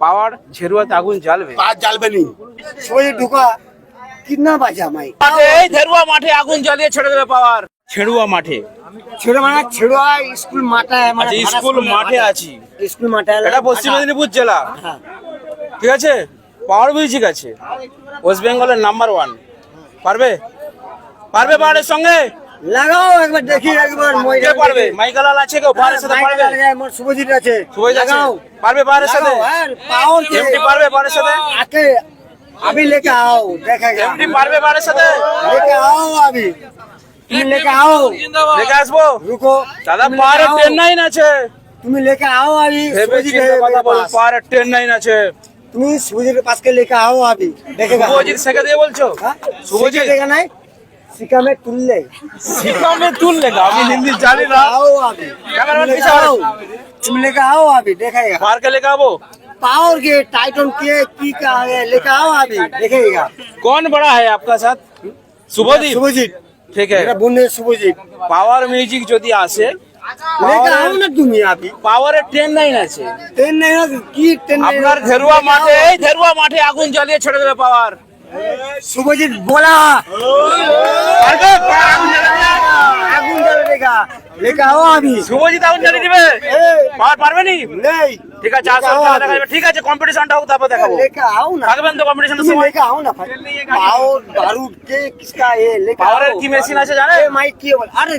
Power झेरुआ आगुन জ্বালবে पाँच জ্বালবে নি सोई ढुका कितना बचा माई এই ঝেরুয়া মাঠে আগুন জ্বালিয়ে ছেড়ে দেবে পাওয়ার ছেড়ুয়া মাঠে छेड़ा माना छेड़ा स्कूल माटा है আচ্ছা স্কুল মাঠে আছি स्कूल माटा है এটা পশ্চিম মেদিনীপুর জেলা ঠিক আছে পাওয়ার মিউজিক আছে ওয়েস্ট বেঙ্গলের নাম্বার 1 পারবে পারবে পাওয়ারের সঙ্গে लगाओ एक बार देखिए एक बार কে পারবে মাইকেলাল আছে কেউ পাওয়ারের সাথে পারবে मोर शुभजीत আছে সবাই যাচ্ছে পারবে পাওয়ারের সাথে पावर এমটি পারবে পাওয়ারের সাথে आके अभी लेके आओ देखेगा এমটি পারবে পাওয়ারের সাথে लेके आओ अभी तुम लेके आओ দেখে আসবো रुको দাদা পাওয়ারের 10-9 আছে तुम लेके आओ अभी ভেবে शुभजीत চিন্তে কথা বল পাওয়ারের 10-9 আছে तुम शुभजीत के पास के लेके आओ अभी देखेगा শুভজিৎ শেখে দিয়ে বলছো शुभजीत देगा नहीं सिक्का में तुल ले সিকা মে তুল লেগা আমি হিন্দি জানি না आओ अभी कैमरामैन तुम पीछे लेके आओ। आओ तुम लेके आओ अभी देखेगा मार के लेके आबो पावर के टाइटन के की का है लेके आओ अभी देखेगा कौन बड़ा है आपका साथ শুভদীপ शुभजीत ठीक है मेरा बंधु शुभजीत পাওয়ার মিউজিক যদি আসে लेके आओ ना तुम अभी পাওয়ারের 10-9 আছে टेन नहीं ना की टेन नहीं আপনার ধেরুয়া মাঠে এই ধেরুয়া মাঠে আগুন জ্বালিয়ে ছেড়ে দেবে পাওয়ার शुभजीत बोला পারবে आगुन जल देगा लेके आओ अभी শুভজিৎ আগুন জ্বালিয়ে দিবে পাওয়ার পারবে নি नहीं ঠিক আছে আসো দেখা যাবে ঠিক আছে কম্পিটিশনটা হোক তারপর দেখাবো लेके आओ ना থাকবেন তো কম্পিটিশনের तुम সময় लेके आओ ना भाई पावर बारूद के किसका है लेके পাওয়ারের आओ কি মেশিন আছে জানেন अरे माइक की बोल अरे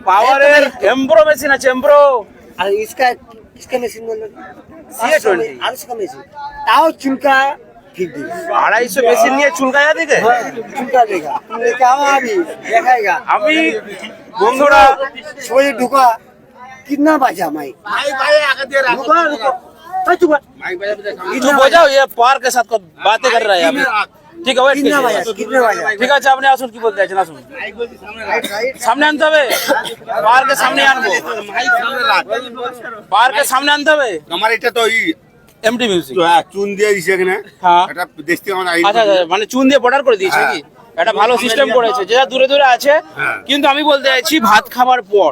পাওয়ারের এমব্রো মেশিন আছে এমব্রো अरे इसका किसका मशीन बोल C20 और इसका मशीन आओ चिमका ठीक दे 250 মেশিন নিয়ে চুলকায়া দিকে चिमका देगा तुम लेके आओ अभी देखेगा আমি বন্ধুরা सोई ढुका कितना बचा माई भाई भाई आगे दे रहा रुको रुको अरे चुप चुप हो जाओ ये पार के साथ बातें कर रहा है अभी ঠিক আছে ওয়েট कितना बजा कितने बजा ঠিক আছে আপনি আসুন কি বলতে চাইছেন আসুন সামনে আনতে হবে পার্কের সামনে আনবো माइक सामने रख পার্কের সামনে আনতে হবে हमारे এটা তো এই এমটি মিউজিক চুন দিয়ে দিছে এখানে হ্যাঁ এটা দেখতে আমার আই আচ্ছা আচ্ছা, মানে চুন দিয়ে বর্ডার করে দিয়েছে কি এটা ভালো সিস্টেম করেছে যেটা দূরে দূরে আছে হ্যাঁ। কিন্তু আমি বলতে চাইছি ভাত খাবার পর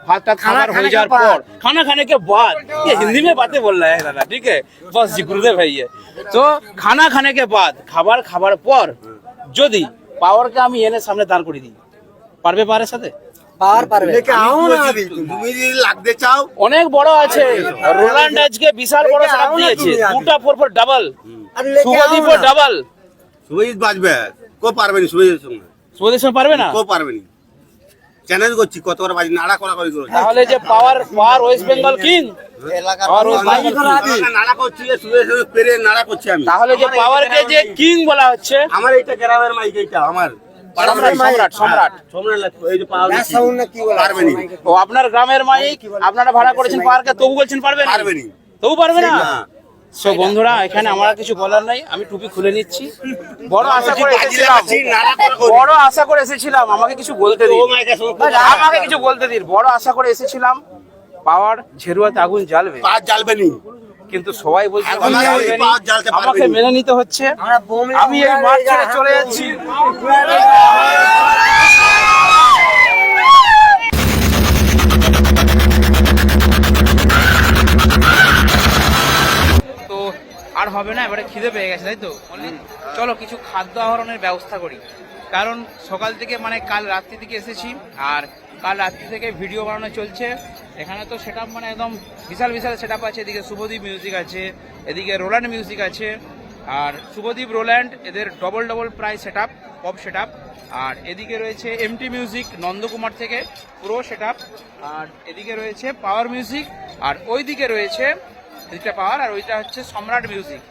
भात खाना हो जाए पर खाना खाने के बाद ये हिंदी में बातें बोल रहा है दादा ठीक है बस जी गुरुदेव है ये तो खाना खाने के बाद খাবার খাবার পর যদি পাওয়ারকে আমি এনে সামনে দাঁড় করে দিই পারবে পাওয়ারের সাথে पावर पर लेके आओ ना अभी তুমি যদি লাগতে চাও অনেক বড় আছে রোল্যান্ড আজকে বিশাল বড় সেটআপ দিয়েছে দুটা 4x ডাবল अरे लेके শুভদীপ आओ ना ডাবল সুবজিৎ বাজবে কো পারবে না সুবজিৎ সঙ্গে শুভদীপ সঙ্গে পারবে না কো পারবে না চ্যালেঞ্জ করছি কতবার বাজি নাড়া করা করি করো তাহলে যে পাওয়ার ওয়েস্ট বেঙ্গল কিং আর ওয়েস্ট बाजी বেঙ্গল करो अभी নাড়া করছি সুবজিৎ পেরে নাড়া করছি আমি তাহলে যে পাওয়ারকে যে কিং বলা হচ্ছে আমার এইটা গ্রামের মাইক এইটা আমার সম্রাট সম্রাট সম্রাট সম্রাট এই যে পাওয়া ना साउंड ना की बोला পারবে না ও আপনার গ্রামের মাইক আপনারা ভাড়া করেছেন পার্কে তবু বলছেন পারবে না পারবে না তবু পারবে না না। সো বন্ধুরা এখানে আমার কিছু বলার নাই আমি টুপি খুলে নিচ্ছি বড় আশা করে এসেছিলাম বড় আশা করে এসেছিলাম আমাকে কিছু বলতে দিন আমাকে কিছু বলতে দিন বড় আশা করে এসেছিলাম পাওয়ার ঝেরুয়াতে আগুন জ্বালবে পাঁচ জ্বালবে নি কিন্তু সবাই বলছে এখন আগুন আর জ্বালবে না। পাওয়ার জ্বালতে পারবে আমাকে না। মেনে নিতে হচ্ছে हमरा बोम আমি এই মাঠ ছেড়ে চলে যাচ্ছি তো আর হবে না এবারে খিদে পেয়ে গেছে তাই তো চলো কিছু খাদ্য আহরণের ব্যবস্থা করি কারণ সকাল থেকে মানে কাল রাত্রি থেকে এসেছি আর কাল রাত্রি থেকে ভিডিও বানানো চলছে এখানে তো সেটআপ মানে একদম বিশাল বিশাল সেটআপ আছে এদিকে শুভদীপ মিউজিক আছে এদিকে রোল্যান্ড মিউজিক আছে আর শুভদীপ রোল্যান্ড এদের double double price setup pop setup আর এদিকে রয়েছে এমটি মিউজিক নন্দকুমার থেকে প্রো সেটআপ আর এদিকে রয়েছে পাওয়ার মিউজিক আর ওইদিকে রয়েছে এদিকটা পাওয়ার আর ওইটা হচ্ছে সম্রাট মিউজিক